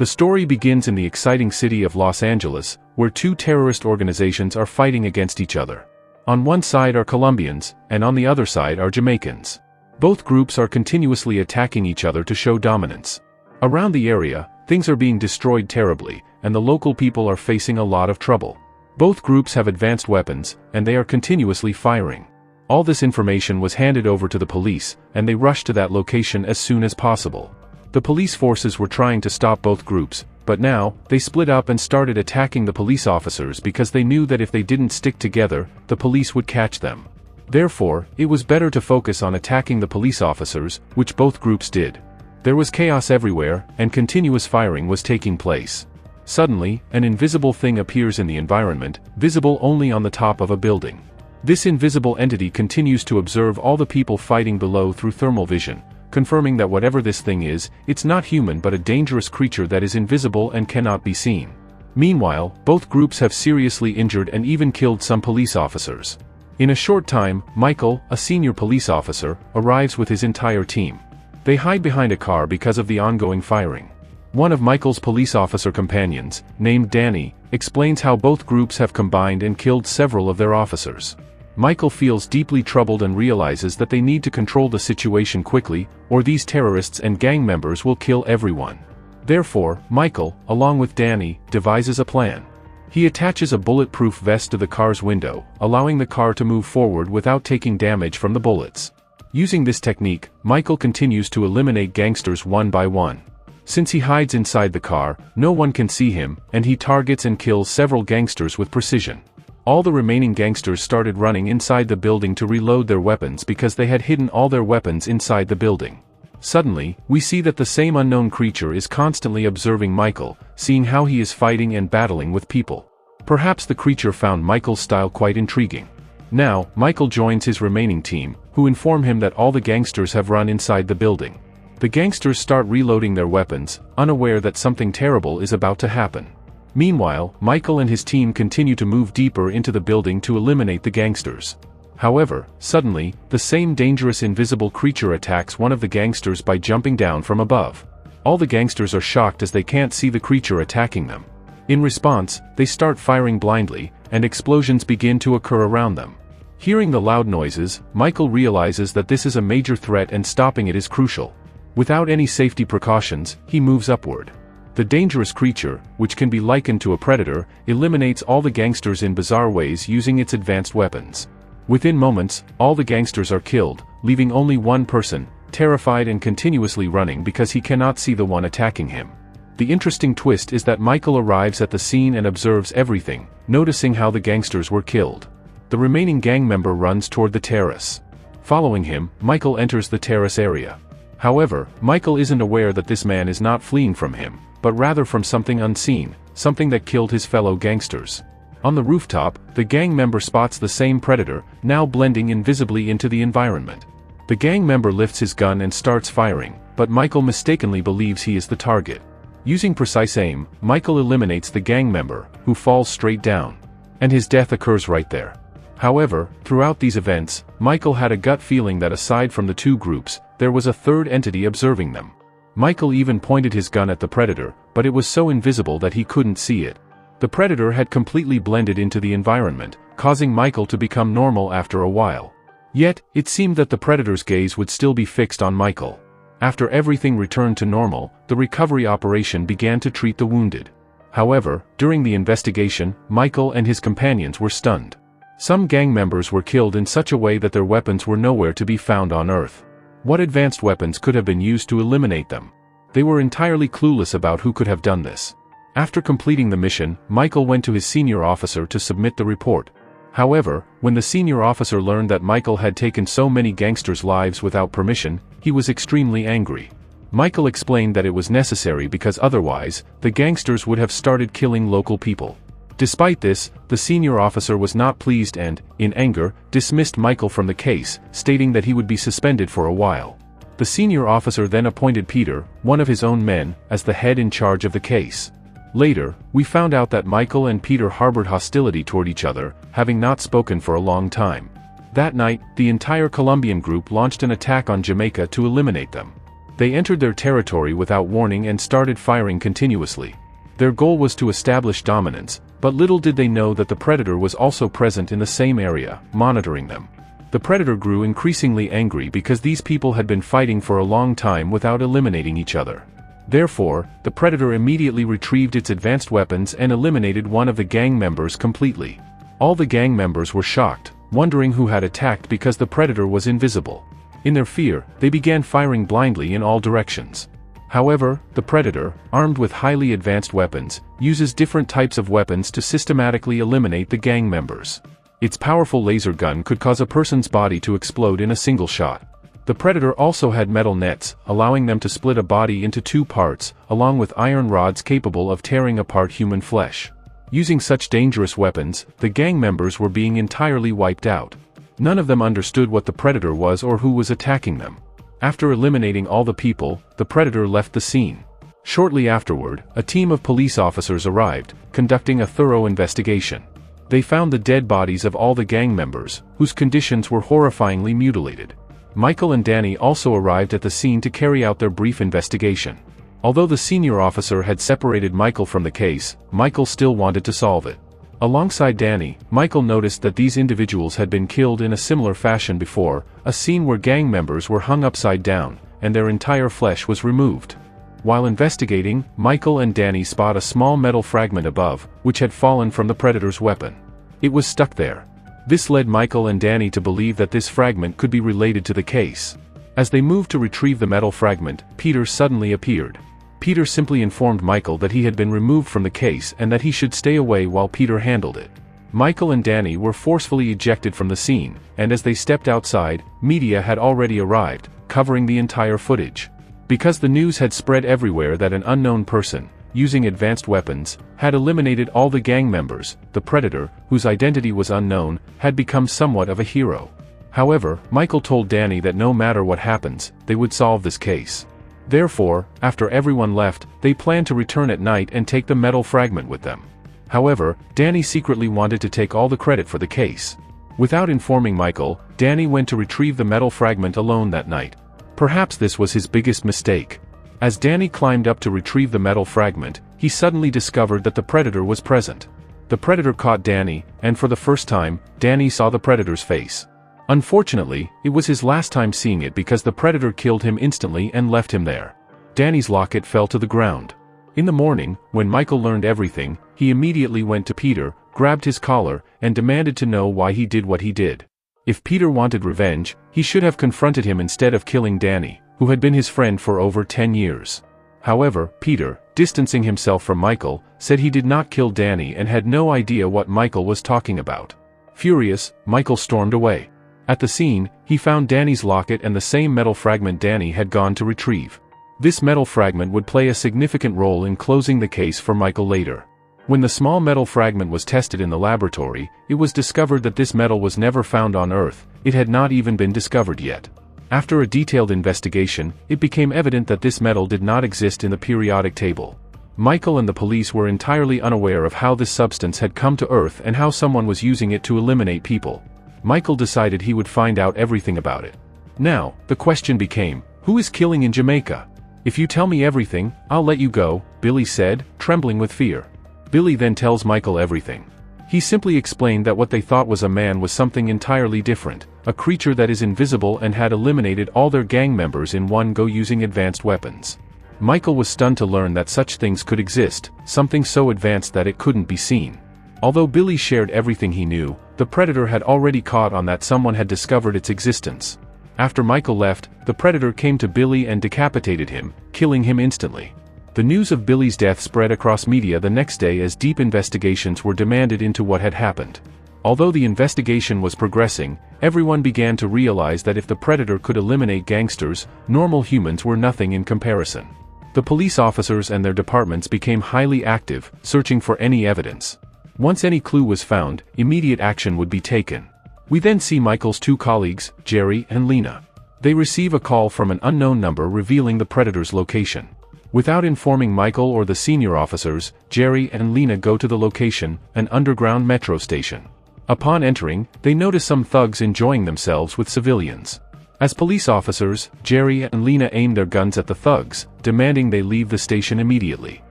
The story begins in the exciting city of Los Angeles, where two terrorist organizations are fighting against each other. On one side are Colombians, and on the other side are Jamaicans. Both groups are continuously attacking each other to show dominance. Around the area, things are being destroyed terribly, and the local people are facing a lot of trouble. Both groups have advanced weapons, and they are continuously firing. All this information was handed over to the police, and they rushed to that location as soon as possible. The police forces were trying to stop both groups, but now, they split up and started attacking the police officers because they knew that if they didn't stick together, the police would catch them. Therefore, it was better to focus on attacking the police officers, which both groups did. There was chaos everywhere, and continuous firing was taking place. Suddenly, an invisible thing appears in the environment, visible only on the top of a building. This invisible entity continues to observe all the people fighting below through thermal vision, confirming that whatever this thing is, it's not human but a dangerous creature that is invisible and cannot be seen. Meanwhile, both groups have seriously injured and even killed some police officers. In a short time, Michael, a senior police officer, arrives with his entire team. They hide behind a car because of the ongoing firing. One of Michael's police officer companions, named Danny, explains how both groups have combined and killed several of their officers. Michael feels deeply troubled and realizes that they need to control the situation quickly, or these terrorists and gang members will kill everyone. Therefore, Michael, along with Danny, devises a plan. He attaches a bulletproof vest to the car's window, allowing the car to move forward without taking damage from the bullets. Using this technique, Michael continues to eliminate gangsters one by one. Since he hides inside the car, no one can see him, and he targets and kills several gangsters with precision. All the remaining gangsters started running inside the building to reload their weapons because they had hidden all their weapons inside the building. Suddenly, we see that the same unknown creature is constantly observing Michael, seeing how he is fighting and battling with people. Perhaps the creature found Michael's style quite intriguing. Now, Michael joins his remaining team, who inform him that all the gangsters have run inside the building. The gangsters start reloading their weapons, unaware that something terrible is about to happen. Meanwhile, Michael and his team continue to move deeper into the building to eliminate the gangsters. However, suddenly, the same dangerous invisible creature attacks one of the gangsters by jumping down from above. All the gangsters are shocked as they can't see the creature attacking them. In response, they start firing blindly, and explosions begin to occur around them. Hearing the loud noises, Michael realizes that this is a major threat and stopping it is crucial. Without any safety precautions, he moves upward. The dangerous creature, which can be likened to a predator, eliminates all the gangsters in bizarre ways using its advanced weapons. Within moments, all the gangsters are killed, leaving only one person, terrified and continuously running because he cannot see the one attacking him. The interesting twist is that Michael arrives at the scene and observes everything, noticing how the gangsters were killed. The remaining gang member runs toward the terrace. Following him, Michael enters the terrace area. However, Michael isn't aware that this man is not fleeing from him, but rather from something unseen, something that killed his fellow gangsters. On the rooftop, the gang member spots the same predator, now blending invisibly into the environment. The gang member lifts his gun and starts firing, but Michael mistakenly believes he is the target. Using precise aim, Michael eliminates the gang member, who falls straight down. And his death occurs right there. However, throughout these events, Michael had a gut feeling that aside from the two groups, there was a third entity observing them. Michael even pointed his gun at the predator, but it was so invisible that he couldn't see it. The predator had completely blended into the environment, causing Michael to become normal after a while. Yet, it seemed that the predator's gaze would still be fixed on Michael. After everything returned to normal, the recovery operation began to treat the wounded. However, during the investigation, Michael and his companions were stunned. Some gang members were killed in such a way that their weapons were nowhere to be found on Earth. What advanced weapons could have been used to eliminate them? They were entirely clueless about who could have done this. After completing the mission, Michael went to his senior officer to submit the report. However, when the senior officer learned that Michael had taken so many gangsters' lives without permission, he was extremely angry. Michael explained that it was necessary because otherwise, the gangsters would have started killing local people. Despite this, the senior officer was not pleased and, in anger, dismissed Michael from the case, stating that he would be suspended for a while. The senior officer then appointed Peter, one of his own men, as the head in charge of the case. Later, we found out that Michael and Peter harbored hostility toward each other, having not spoken for a long time. That night, the entire Colombian group launched an attack on Jamaica to eliminate them. They entered their territory without warning and started firing continuously. Their goal was to establish dominance, but little did they know that the predator was also present in the same area, monitoring them. The predator grew increasingly angry because these people had been fighting for a long time without eliminating each other. Therefore, the predator immediately retrieved its advanced weapons and eliminated one of the gang members completely. All the gang members were shocked, wondering who had attacked because the predator was invisible. In their fear, they began firing blindly in all directions. However, the predator, armed with highly advanced weapons, uses different types of weapons to systematically eliminate the gang members. Its powerful laser gun could cause a person's body to explode in a single shot. The predator also had metal nets, allowing them to split a body into two parts, along with iron rods capable of tearing apart human flesh. Using such dangerous weapons, the gang members were being entirely wiped out. None of them understood what the predator was or who was attacking them. After eliminating all the people, the predator left the scene. Shortly afterward, a team of police officers arrived, conducting a thorough investigation. They found the dead bodies of all the gang members, whose conditions were horrifyingly mutilated. Michael and Danny also arrived at the scene to carry out their brief investigation. Although the senior officer had separated Michael from the case, Michael still wanted to solve it. Alongside Danny, Michael noticed that these individuals had been killed in a similar fashion before, a scene where gang members were hung upside down, and their entire flesh was removed. While investigating, Michael and Danny spot a small metal fragment above, which had fallen from the predator's weapon. It was stuck there. This led Michael and Danny to believe that this fragment could be related to the case. As they moved to retrieve the metal fragment, Peter suddenly appeared. Peter simply informed Michael that he had been removed from the case and that he should stay away while Peter handled it. Michael and Danny were forcefully ejected from the scene, and as they stepped outside, media had already arrived, covering the entire footage. Because the news had spread everywhere that an unknown person, using advanced weapons, had eliminated all the gang members, the predator, whose identity was unknown, had become somewhat of a hero. However, Michael told Danny that no matter what happens, they would solve this case. Therefore, after everyone left, they planned to return at night and take the metal fragment with them. However, Danny secretly wanted to take all the credit for the case. Without informing Michael, Danny went to retrieve the metal fragment alone that night. Perhaps this was his biggest mistake. As Danny climbed up to retrieve the metal fragment, he suddenly discovered that the predator was present. The predator caught Danny, and for the first time, Danny saw the predator's face. Unfortunately, it was his last time seeing it because the predator killed him instantly and left him there. Danny's locket fell to the ground. In the morning, when Michael learned everything, he immediately went to Peter, grabbed his collar, and demanded to know why he did what he did. If Peter wanted revenge, he should have confronted him instead of killing Danny, who had been his friend for over 10 years. However, Peter, distancing himself from Michael, said he did not kill Danny and had no idea what Michael was talking about. Furious, Michael stormed away. At the scene, he found Danny's locket and the same metal fragment Danny had gone to retrieve. This metal fragment would play a significant role in closing the case for Michael later. When the small metal fragment was tested in the laboratory, it was discovered that this metal was never found on Earth, it had not even been discovered yet. After a detailed investigation, it became evident that this metal did not exist in the periodic table. Michael and the police were entirely unaware of how this substance had come to Earth and how someone was using it to eliminate people. Michael decided he would find out everything about it. Now, the question became, who is killing in Jamaica? If you tell me everything, I'll let you go, Billy said, trembling with fear. Billy then tells Michael everything. He simply explained that what they thought was a man was something entirely different, a creature that is invisible and had eliminated all their gang members in one go using advanced weapons. Michael was stunned to learn that such things could exist, something so advanced that it couldn't be seen. Although Billy shared everything he knew, the predator had already caught on that someone had discovered its existence. After Michael left, the predator came to Billy and decapitated him, killing him instantly. The news of Billy's death spread across media the next day as deep investigations were demanded into what had happened. Although the investigation was progressing, everyone began to realize that if the predator could eliminate gangsters, normal humans were nothing in comparison. The police officers and their departments became highly active, searching for any evidence. Once any clue was found, immediate action would be taken. We then see Michael's two colleagues, Jerry and Lena. They receive a call from an unknown number revealing the predator's location. Without informing Michael or the senior officers, Jerry and Lena go to the location, an underground metro station. Upon entering, they notice some thugs enjoying themselves with civilians. As police officers, Jerry and Lena aim their guns at the thugs, demanding they leave the station immediately.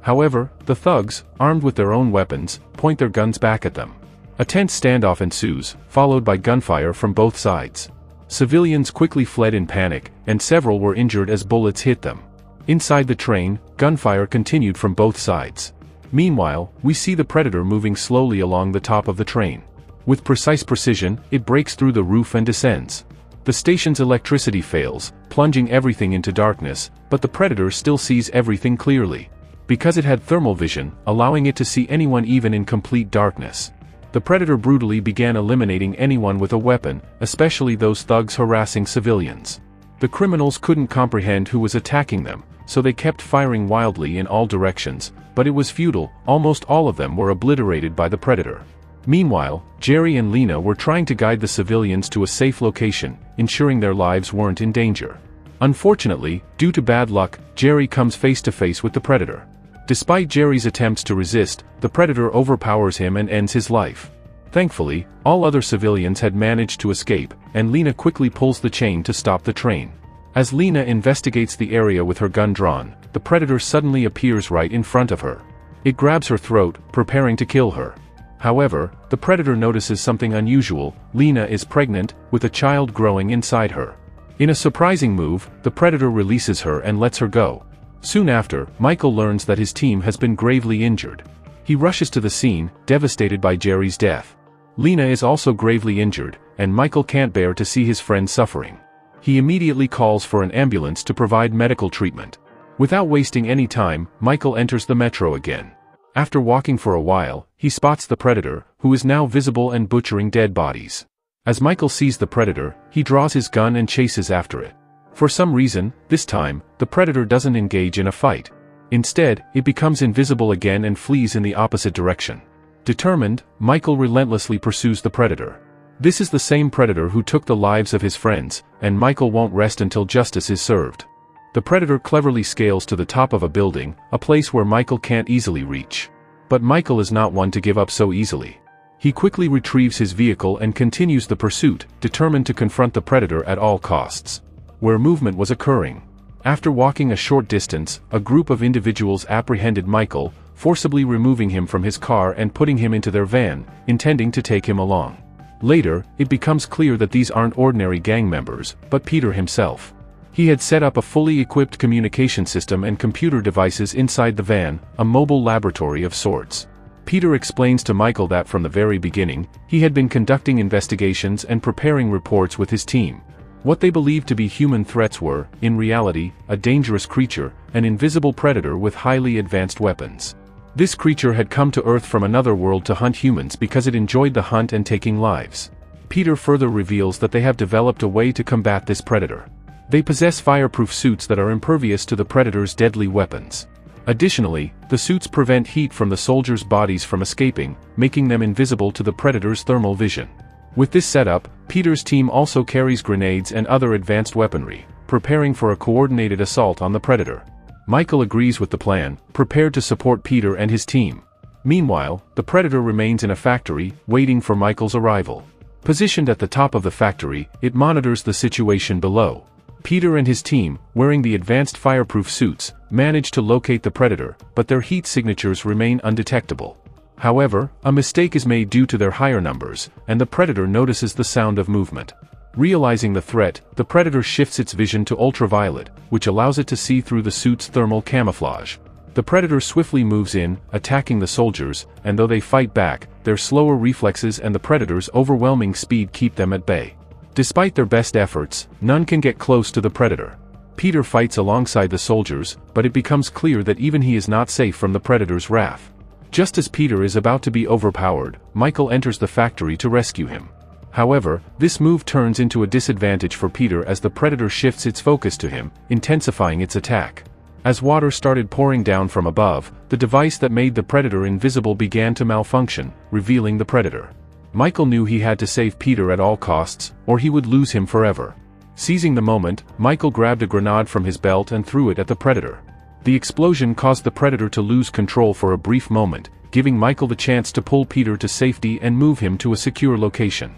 However, the thugs, armed with their own weapons, point their guns back at them. A tense standoff ensues, followed by gunfire from both sides. Civilians quickly fled in panic, and several were injured as bullets hit them. Inside the train, gunfire continued from both sides. Meanwhile, we see the Predator moving slowly along the top of the train. With precise precision, it breaks through the roof and descends. The station's electricity fails, plunging everything into darkness, but the Predator still sees everything clearly. Because it had thermal vision, allowing it to see anyone even in complete darkness. The Predator brutally began eliminating anyone with a weapon, especially those thugs harassing civilians. The criminals couldn't comprehend who was attacking them, so they kept firing wildly in all directions, but it was futile. Almost all of them were obliterated by the Predator. Meanwhile, Jerry and Lena were trying to guide the civilians to a safe location, ensuring their lives weren't in danger. Unfortunately, due to bad luck, Jerry comes face to face with the Predator. Despite Jerry's attempts to resist, the Predator overpowers him and ends his life. Thankfully, all other civilians had managed to escape, and Lena quickly pulls the chain to stop the train. As Lena investigates the area with her gun drawn, the Predator suddenly appears right in front of her. It grabs her throat, preparing to kill her. However, the Predator notices something unusual. Lena is pregnant, with a child growing inside her. In a surprising move, the Predator releases her and lets her go. Soon after, Michael learns that his team has been gravely injured. He rushes to the scene, devastated by Jerry's death. Lena is also gravely injured, and Michael can't bear to see his friend suffering. He immediately calls for an ambulance to provide medical treatment. Without wasting any time, Michael enters the metro again. After walking for a while, he spots the Predator, who is now visible and butchering dead bodies. As Michael sees the Predator, he draws his gun and chases after it. For some reason, this time, the Predator doesn't engage in a fight. Instead, it becomes invisible again and flees in the opposite direction. Determined, Michael relentlessly pursues the Predator. This is the same Predator who took the lives of his friends, and Michael won't rest until justice is served. The Predator cleverly scales to the top of a building, a place where Michael can't easily reach. But Michael is not one to give up so easily. He quickly retrieves his vehicle and continues the pursuit, determined to confront the Predator at all costs. Where movement was occurring. After walking a short distance, a group of individuals apprehended Michael, forcibly removing him from his car and putting him into their van, intending to take him along. Later, it becomes clear that these aren't ordinary gang members, but Peter himself. He had set up a fully equipped communication system and computer devices inside the van, a mobile laboratory of sorts. Peter explains to Michael that from the very beginning, he had been conducting investigations and preparing reports with his team. What they believed to be human threats were, in reality, a dangerous creature, an invisible predator with highly advanced weapons. This creature had come to Earth from another world to hunt humans because it enjoyed the hunt and taking lives. Peter further reveals that they have developed a way to combat this predator. They possess fireproof suits that are impervious to the predator's deadly weapons. Additionally, the suits prevent heat from the soldiers' bodies from escaping, making them invisible to the predator's thermal vision. With this setup, Peter's team also carries grenades and other advanced weaponry, preparing for a coordinated assault on the predator. Michael agrees with the plan, prepared to support Peter and his team. Meanwhile, the predator remains in a factory, waiting for Michael's arrival. Positioned at the top of the factory, it monitors the situation below. Peter and his team, wearing the advanced fireproof suits, manage to locate the predator, but their heat signatures remain undetectable. However, a mistake is made due to their higher numbers, and the predator notices the sound of movement. Realizing the threat, the predator shifts its vision to ultraviolet, which allows it to see through the suit's thermal camouflage. The predator swiftly moves in, attacking the soldiers, and though they fight back, their slower reflexes and the predator's overwhelming speed keep them at bay. Despite their best efforts, none can get close to the predator. Peter fights alongside the soldiers, but it becomes clear that even he is not safe from the predator's wrath. Just as Peter is about to be overpowered, Michael enters the factory to rescue him. However, this move turns into a disadvantage for Peter as the predator shifts its focus to him, intensifying its attack. As water started pouring down from above, the device that made the predator invisible began to malfunction, revealing the predator. Michael knew he had to save Peter at all costs, or he would lose him forever. Seizing the moment, Michael grabbed a grenade from his belt and threw it at the predator. The explosion caused the predator to lose control for a brief moment, giving Michael the chance to pull Peter to safety and move him to a secure location.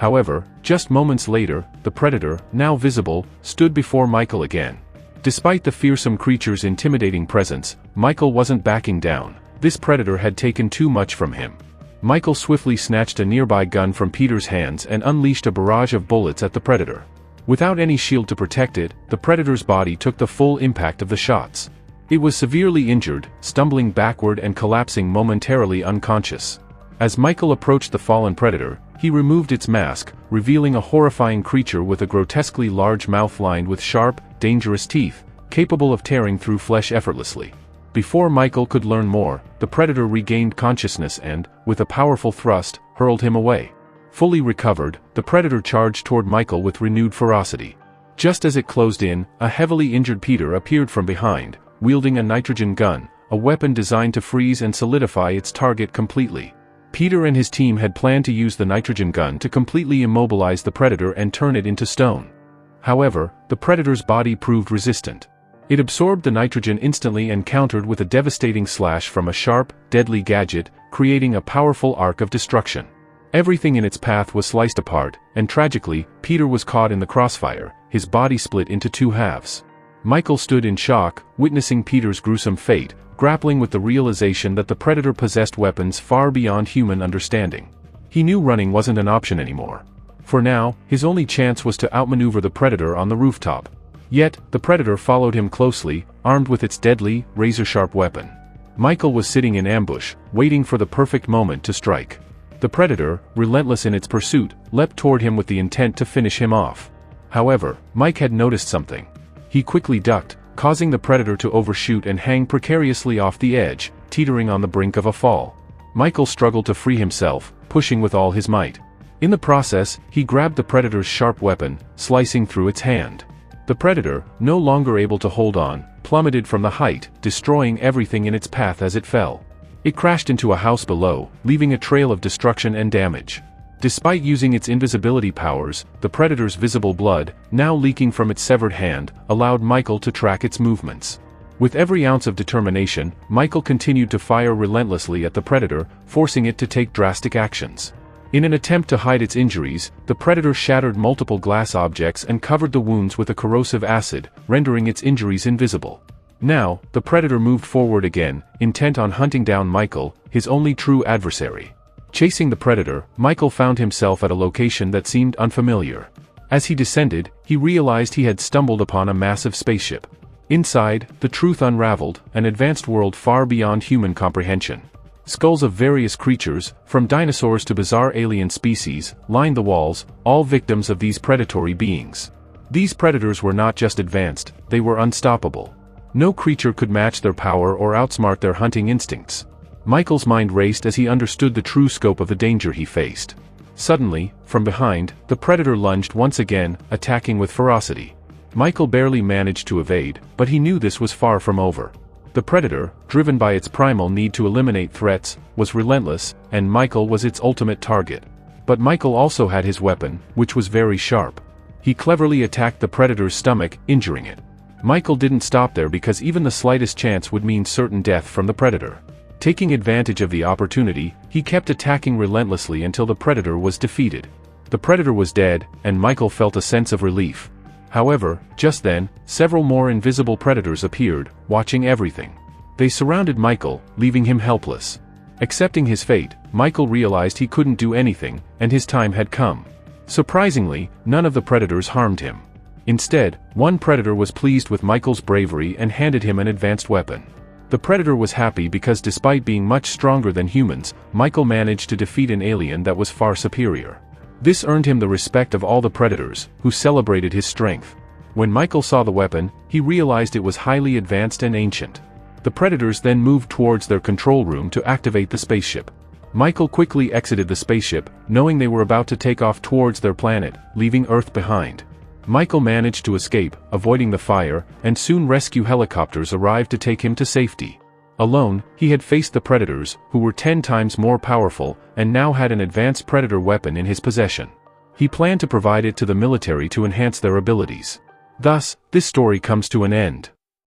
However, just moments later, the predator, now visible, stood before Michael again. Despite the fearsome creature's intimidating presence, Michael wasn't backing down. This predator had taken too much from him. Michael swiftly snatched a nearby gun from Peter's hands and unleashed a barrage of bullets at the predator. Without any shield to protect it, the predator's body took the full impact of the shots. It was severely injured, stumbling backward and collapsing momentarily unconscious. As Michael approached the fallen predator, he removed its mask, revealing a horrifying creature with a grotesquely large mouth lined with sharp, dangerous teeth, capable of tearing through flesh effortlessly. Before Michael could learn more, the predator regained consciousness and, with a powerful thrust, hurled him away. Fully recovered, the predator charged toward Michael with renewed ferocity. Just as it closed in, a heavily injured Peter appeared from behind, wielding a nitrogen gun, a weapon designed to freeze and solidify its target completely. Peter and his team had planned to use the nitrogen gun to completely immobilize the predator and turn it into stone. However, the predator's body proved resistant. It absorbed the nitrogen instantly and countered with a devastating slash from a sharp, deadly gadget, creating a powerful arc of destruction. Everything in its path was sliced apart, and tragically, Peter was caught in the crossfire, his body split into two halves. Michael stood in shock, witnessing Peter's gruesome fate, grappling with the realization that the predator possessed weapons far beyond human understanding. He knew running wasn't an option anymore. For now, his only chance was to outmaneuver the predator on the rooftop. Yet, the predator followed him closely, armed with its deadly, razor-sharp weapon. Michael was sitting in ambush, waiting for the perfect moment to strike. The predator, relentless in its pursuit, leapt toward him with the intent to finish him off. However, Mike had noticed something. He quickly ducked, causing the predator to overshoot and hang precariously off the edge, teetering on the brink of a fall. Michael struggled to free himself, pushing with all his might. In the process, he grabbed the predator's sharp weapon, slicing through its hand. The predator, no longer able to hold on, plummeted from the height, destroying everything in its path as it fell. It crashed into a house below, leaving a trail of destruction and damage. Despite using its invisibility powers, the predator's visible blood, now leaking from its severed hand, allowed Michael to track its movements. With every ounce of determination, Michael continued to fire relentlessly at the predator, forcing it to take drastic actions. In an attempt to hide its injuries, the predator shattered multiple glass objects and covered the wounds with a corrosive acid, rendering its injuries invisible. Now, the predator moved forward again, intent on hunting down Michael, his only true adversary. Chasing the predator, Michael found himself at a location that seemed unfamiliar. As he descended, he realized he had stumbled upon a massive spaceship. Inside, the truth unraveled, an advanced world far beyond human comprehension. Skulls of various creatures, from dinosaurs to bizarre alien species, lined the walls, all victims of these predatory beings. These predators were not just advanced, they were unstoppable. No creature could match their power or outsmart their hunting instincts. Michael's mind raced as he understood the true scope of the danger he faced. Suddenly, from behind, the predator lunged once again, attacking with ferocity. Michael barely managed to evade, but he knew this was far from over. The predator, driven by its primal need to eliminate threats, was relentless, and Michael was its ultimate target. But Michael also had his weapon, which was very sharp. He cleverly attacked the predator's stomach, injuring it. Michael didn't stop there because even the slightest chance would mean certain death from the predator. Taking advantage of the opportunity, he kept attacking relentlessly until the predator was defeated. The predator was dead, and Michael felt a sense of relief. However, just then, several more invisible predators appeared, watching everything. They surrounded Michael, leaving him helpless. Accepting his fate, Michael realized he couldn't do anything, and his time had come. Surprisingly, none of the predators harmed him. Instead, one predator was pleased with Michael's bravery and handed him an advanced weapon. The predator was happy because despite being much stronger than humans, Michael managed to defeat an alien that was far superior. This earned him the respect of all the predators, who celebrated his strength. When Michael saw the weapon, he realized it was highly advanced and ancient. The predators then moved towards their control room to activate the spaceship. Michael quickly exited the spaceship, knowing they were about to take off towards their planet, leaving Earth behind. Michael managed to escape, avoiding the fire, and soon rescue helicopters arrived to take him to safety. Alone, he had faced the predators, who were 10 times more powerful, and now had an advanced predator weapon in his possession. He planned to provide it to the military to enhance their abilities. Thus, this story comes to an end.